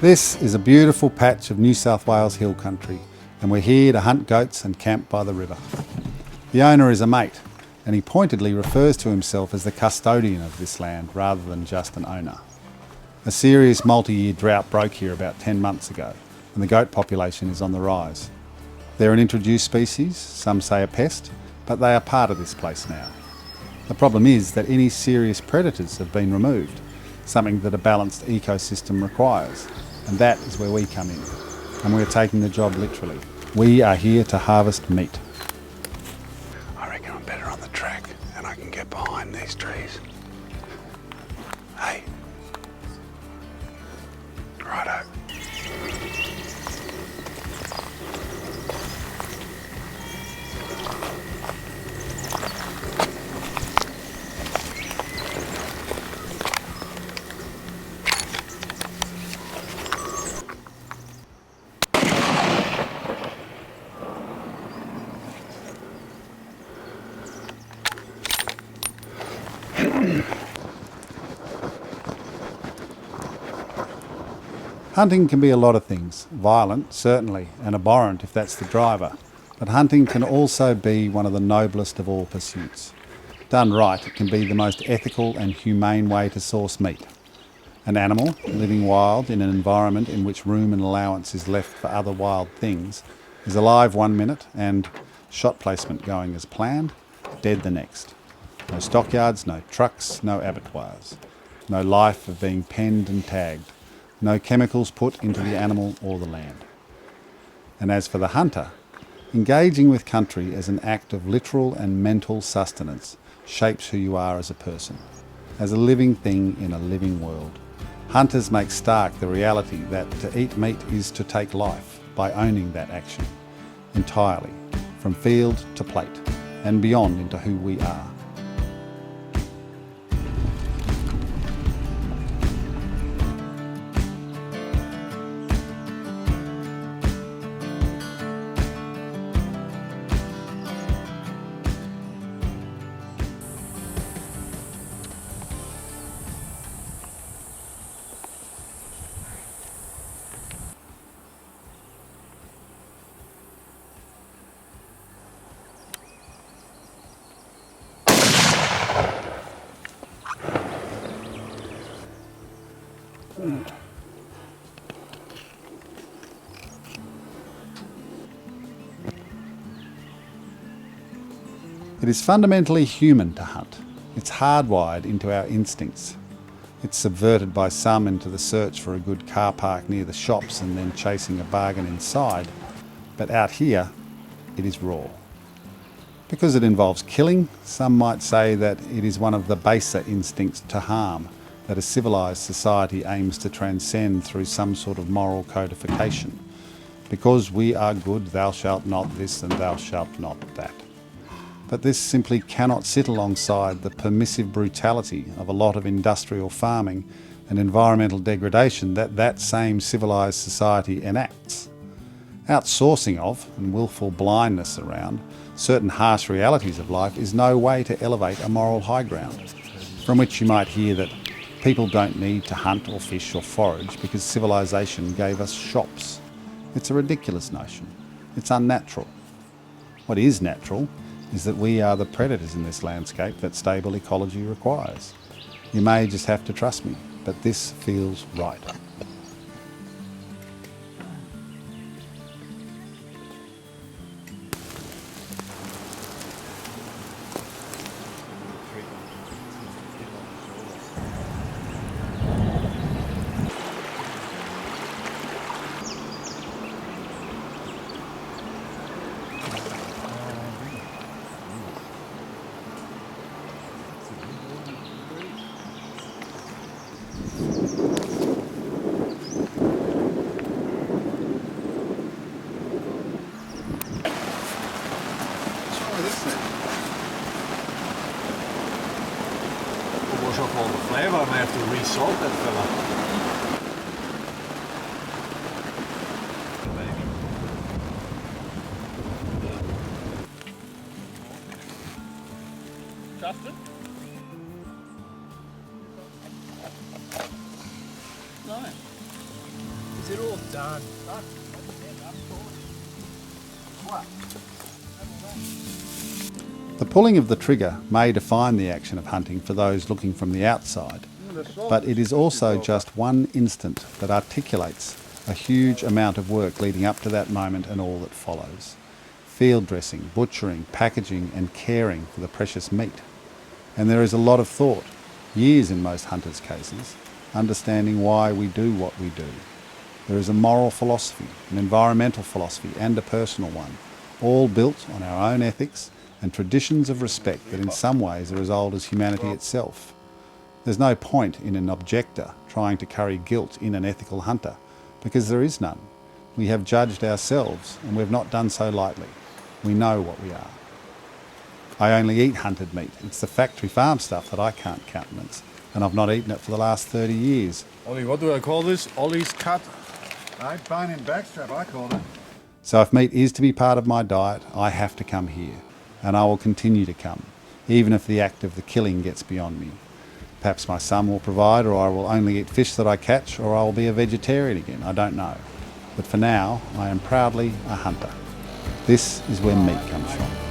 This is a beautiful patch of New South Wales hill country, and we're here to hunt goats and camp by the river. The owner is a mate, and he pointedly refers to himself as the custodian of this land rather than just an owner. A serious multi-year drought broke here about 10 months ago, and the goat population is on the rise. They're an introduced species, some say a pest, but they are part of this place now. The problem is that any serious predators have been removed, something that a balanced ecosystem requires, and that is where we come in, and we're taking the job literally. We are here to harvest meat. I reckon I'm better on the track and I can get behind these trees. Hey. Righto. Hunting can be a lot of things. Violent, certainly, and abhorrent if that's the driver. But hunting can also be one of the noblest of all pursuits. Done right, it can be the most ethical and humane way to source meat. An animal, living wild in an environment in which room and allowance is left for other wild things, is alive 1 minute and, shot placement going as planned, dead the next. No stockyards, no trucks, no abattoirs. No life of being penned and tagged. No chemicals put into the animal or the land. And as for the hunter, engaging with country as an act of literal and mental sustenance shapes who you are as a person, as a living thing in a living world. Hunters make stark the reality that to eat meat is to take life by owning that action, entirely, from field to plate, and beyond into who we are. It is fundamentally human to hunt. It's hardwired into our instincts. It's subverted by some into the search for a good car park near the shops and then chasing a bargain inside. But out here, it is raw. Because it involves killing, some might say that it is one of the baser instincts to harm that a civilised society aims to transcend through some sort of moral codification. Because we are good, thou shalt not this and thou shalt not that. But this simply cannot sit alongside the permissive brutality of a lot of industrial farming and environmental degradation that same civilised society enacts. Outsourcing of, and willful blindness around, certain harsh realities of life is no way to elevate a moral high ground, from which you might hear that people don't need to hunt or fish or forage because civilisation gave us shops. It's a ridiculous notion. It's unnatural. What is natural is that we are the predators in this landscape that stable ecology requires. You may just have to trust me, but this feels right. Wash off all the flavour, I may have to re-salt that fella. Justin? No. We're all done. The pulling of the trigger may define the action of hunting for those looking from the outside, but it is also just one instant that articulates a huge amount of work leading up to that moment and all that follows. Field dressing, butchering, packaging and caring for the precious meat. And there is a lot of thought, years in most hunters' cases, understanding why we do what we do. There is a moral philosophy, an environmental philosophy and a personal one, all built on our own ethics and traditions of respect that in some ways are as old as humanity itself. There's no point in an objector trying to curry guilt in an ethical hunter, because there is none. We have judged ourselves, and we've not done so lightly. We know what we are. I only eat hunted meat. It's the factory farm stuff that I can't countenance, and I've not eaten it for the last 30 years. Ollie, what do I call this? Ollie's cut? Bone and backstrap, I called it. So if meat is to be part of my diet, I have to come here, and I will continue to come, even if the act of the killing gets beyond me. Perhaps my son will provide, or I will only eat fish that I catch, or I will be a vegetarian again, I don't know. But for now, I am proudly a hunter. This is where meat comes from.